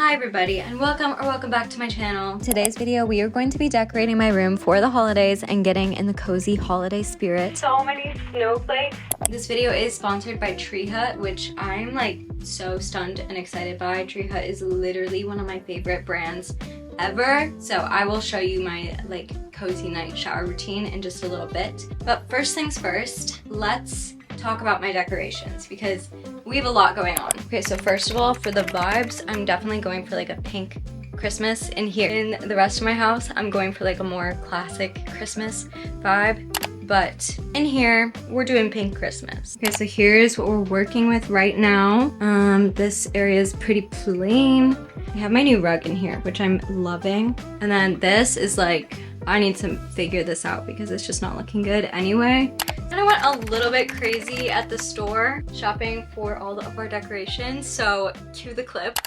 Hi everybody, and welcome back to my channel. Today's video we are going to be decorating my room for the holidays and getting in the cozy holiday spirit. So many snowflakes. This video is sponsored by Tree Hut, which I'm like so stunned and excited by. Tree Hut is literally one of my favorite brands ever. So I will show you my like cozy night shower routine in just a little bit. But first things first, let's talk about my decorations because we have a lot going on. Okay, so first of all, for the vibes, I'm definitely going for like a pink Christmas in here. In the rest of my house, I'm going for like a more classic Christmas vibe. But in here, we're doing pink Christmas. Okay, so here's what we're working with right now. This area is pretty plain. I have my new rug in here, which I'm loving. And then this is like, I need to figure this out because it's just not looking good anyway. And I went a little bit crazy at the store shopping for all of our decorations, so cue the clip.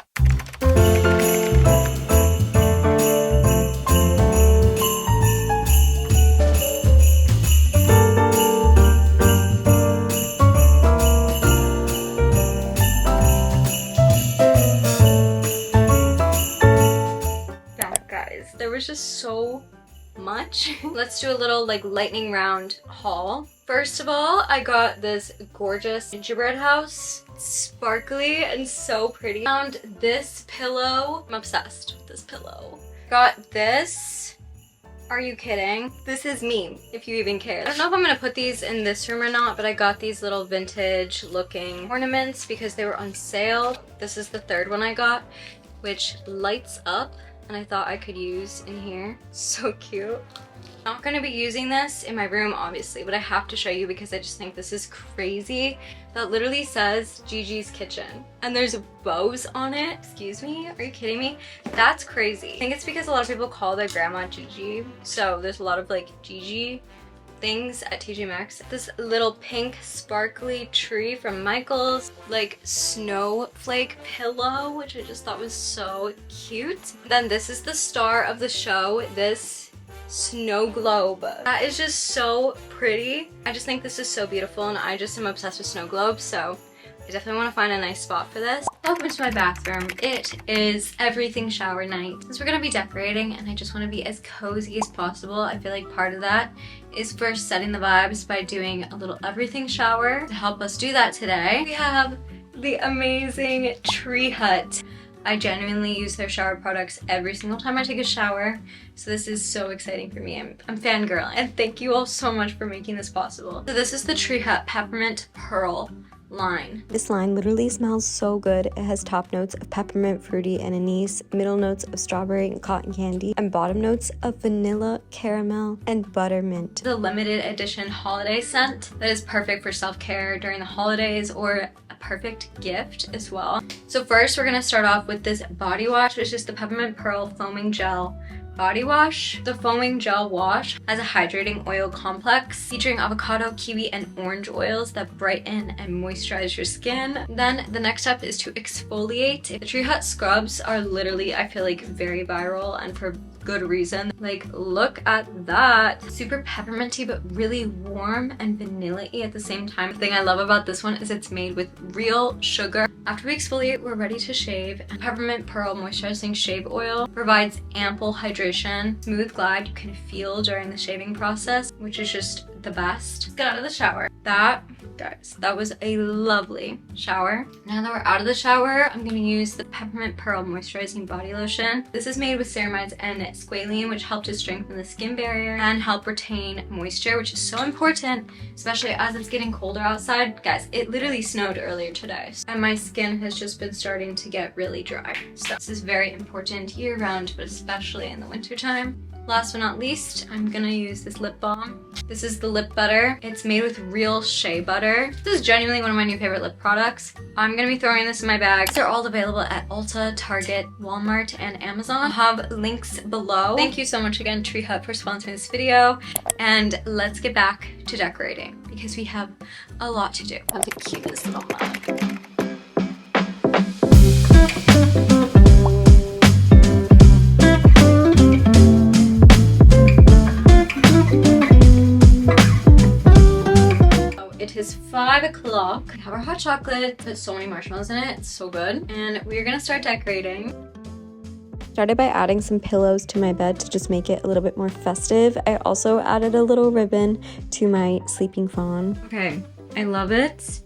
Guys, there was just so much. Let's do a little like lightning round haul. First of all, I got this gorgeous gingerbread house. It's sparkly and so pretty. Found this pillow. I'm obsessed with this pillow. Got this. Are you kidding? This is me, if you even care. I don't know if I'm gonna put these in this room or not, but I got these little vintage looking ornaments because they were on sale. This is the third one I got, which lights up. And I thought I could use in here. So cute. I'm not gonna be using this in my room obviously, but I have to show you because I just think this is crazy. That literally says Gigi's Kitchen and there's bows on it. Excuse me, are you kidding me? That's crazy. I think it's because a lot of people call their grandma Gigi, so there's a lot of like Gigi things at TJ Maxx. This little pink sparkly tree from Michael's, like snowflake pillow, which I just thought was so cute. Then this is the star of the show, this snow globe. That is just so pretty. I just think this is so beautiful and I just am obsessed with snow globes, so I definitely want to find a nice spot for this. Welcome to my bathroom. It is everything shower night. Since we're going to be decorating and I just want to be as cozy as possible, I feel like part of that is first setting the vibes by doing a little everything shower. To help us do that today, we have the amazing Tree Hut. I genuinely use their shower products every single time I take a shower, so this is so exciting for me. I'm fangirling, and thank you all so much for making this possible. So this is the Tree Hut Peppermint Pearl line. This line literally smells so good. It has top notes of peppermint, fruity, and anise, middle notes of strawberry and cotton candy, and bottom notes of vanilla, caramel, and buttermint. The limited edition holiday scent that is perfect for self-care during the holidays or a perfect gift as well. So first we're gonna start off with this body wash, which is the Peppermint Pearl Foaming Gel Body Wash. The foaming gel wash has a hydrating oil complex featuring avocado, kiwi, and orange oils that brighten and moisturize your skin. Then the next step is to exfoliate. The Tree Hut scrubs are literally, I feel like, very viral and for good reason. Like, look at that. Super pepperminty but really warm and vanilla-y at the same time. The thing I love about this one is it's made with real sugar. After we exfoliate, we're ready to shave. Peppermint Pearl Moisturizing Shave Oil provides ample hydration, smooth glide you can feel during the shaving process, which is just the best. Let's get out of the shower. Guys, that was a lovely shower. Now that we're out of the shower, I'm gonna use the Peppermint Pearl Moisturizing Body Lotion. This is made with ceramides and squalene, which help to strengthen the skin barrier and help retain moisture, which is so important, especially as it's getting colder outside. Guys, it literally snowed earlier today, and my skin has just been starting to get really dry. So this is very important year-round, but especially in the winter time. Last but not least, I'm gonna use this lip balm. This is the lip butter. It's made with real shea butter. This is genuinely one of my new favorite lip products. I'm gonna be throwing this in my bag. They're all available at Ulta, Target, Walmart, and Amazon. I'll have links below. Thank you so much again, Tree Hut, for sponsoring this video. And let's get back to decorating because we have a lot to do. I have the cutest little mug. It is 5 o'clock. We have our hot chocolate. There's so many marshmallows in it. It's so good. And we're gonna start decorating. Started by adding some pillows to my bed to just make it a little bit more festive. I also added a little ribbon to my sleeping fawn. Okay, I love it.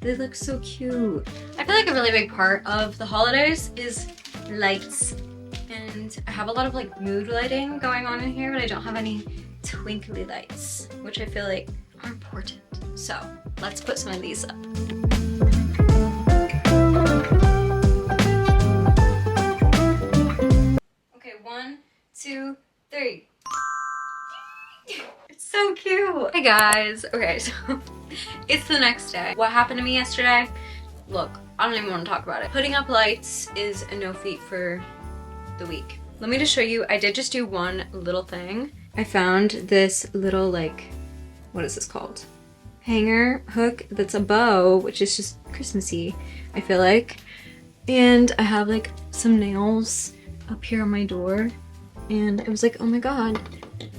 They look so cute. I feel like a really big part of the holidays is lights. And I have a lot of like mood lighting going on in here, but I don't have any twinkly lights, which I feel like are important. So let's put some of these up. Okay, 1, 2, 3. It's so cute. Hey guys. Okay, so it's the next day. What happened to me yesterday? Look, I don't even want to talk about it. Putting up lights is a no feat for the week. Let me just show you. I did just do one little thing. I found this little like, what is this called? Hanger hook that's a bow, which is just Christmassy, I feel like. And I have like some nails up here on my door. And I was like, oh my god,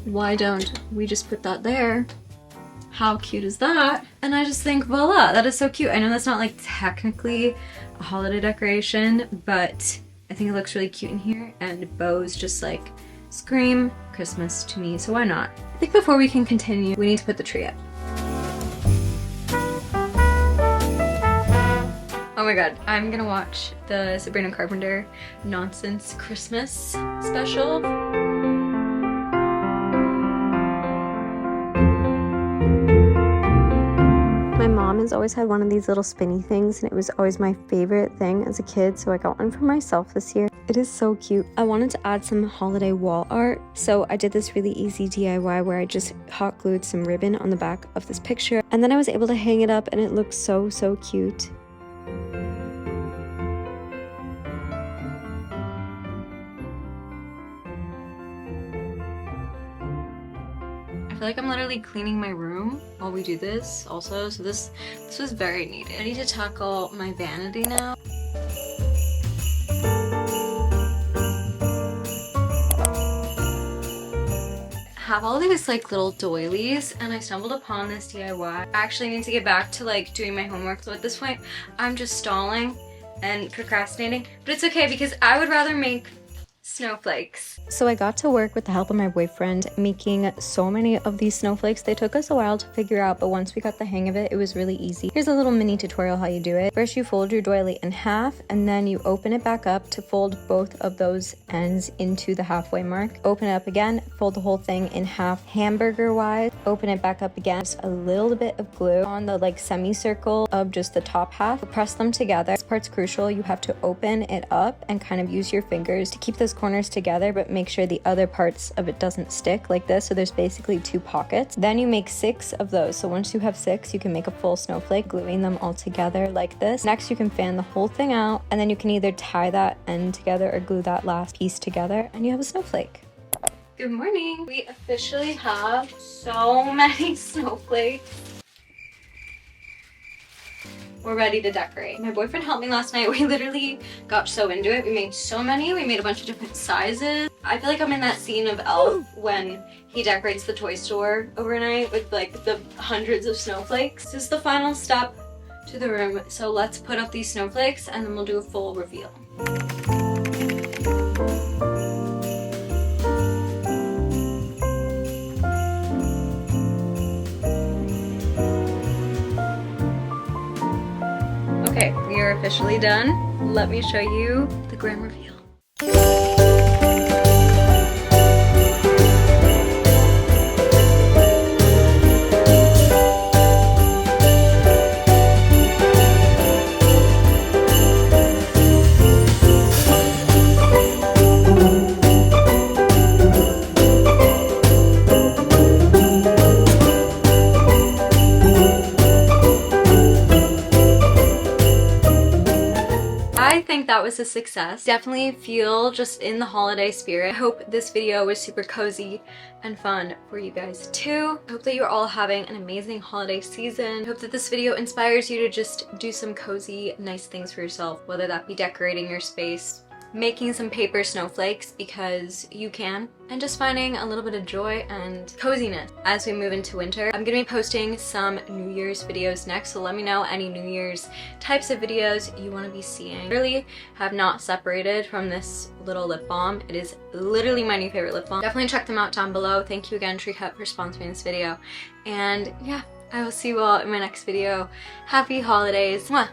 why don't we just put that there? How cute is that? And I just think, voila, that is so cute. I know that's not like technically a holiday decoration, but I think it looks really cute in here, and bows just like scream Christmas to me, so why not? I think before we can continue, we need to put the tree up. Oh my god, I'm gonna watch the Sabrina Carpenter Nonsense Christmas special. My mom has always had one of these little spinny things, and it was always my favorite thing as a kid, so I got one for myself this year. It is so cute. I wanted to add some holiday wall art, so I did this really easy DIY where I just hot glued some ribbon on the back of this picture, and then I was able to hang it up, and it looks so cute. I feel like I'm literally cleaning my room while we do this also, so this was very needed. I need to tackle my vanity now. I have all these like little doilies, and I stumbled upon this DIY. I actually need to get back to like doing my homework, so at this point I'm just stalling and procrastinating, but it's okay because I would rather make snowflakes. So I got to work with the help of my boyfriend making so many of these snowflakes. They took us a while to figure out, but once we got the hang of it, it was really easy. Here's a little mini tutorial how you do it. First you fold your doily in half, and then you open it back up to fold both of those ends into the halfway mark. Open it up again, fold the whole thing in half hamburger wise, open it back up again. Just a little bit of glue on the like semicircle of just the top half. Press them together. This part's crucial. You have to open it up and kind of use your fingers to keep those corners together, but make sure the other parts of it doesn't stick like this. So there's basically 2 pockets. Then you make 6 of those. So once you have 6, you can make a full snowflake, gluing them all together like this. Next, you can fan the whole thing out, and then you can either tie that end together or glue that last piece together, and you have a snowflake. Good morning. We officially have so many snowflakes. We're ready to decorate. My boyfriend helped me last night. We literally got so into it. We made so many. We made a bunch of different sizes. I feel like I'm in that scene of Elf when he decorates the toy store overnight with like the hundreds of snowflakes. This is the final step to the room. So let's put up these snowflakes and then we'll do a full reveal. Okay, we are officially done. Let me show you the grand reveal. I think that was a success. Definitely feel just in the holiday spirit. I hope this video was super cozy and fun for you guys too. I hope that you're all having an amazing holiday season. I hope that this video inspires you to just do some cozy, nice things for yourself, whether that be decorating your space, making some paper snowflakes because you can, and just finding a little bit of joy and coziness as we move into winter. I'm gonna be posting some New Year's videos next, so let me know any New Year's types of videos you want to be seeing. I really have not separated from this little lip balm. It is literally my new favorite lip balm. Definitely check them out down below. Thank you again, Tree Cut, for sponsoring this video. And yeah, I will see you all in my next video. Happy holidays. Mwah!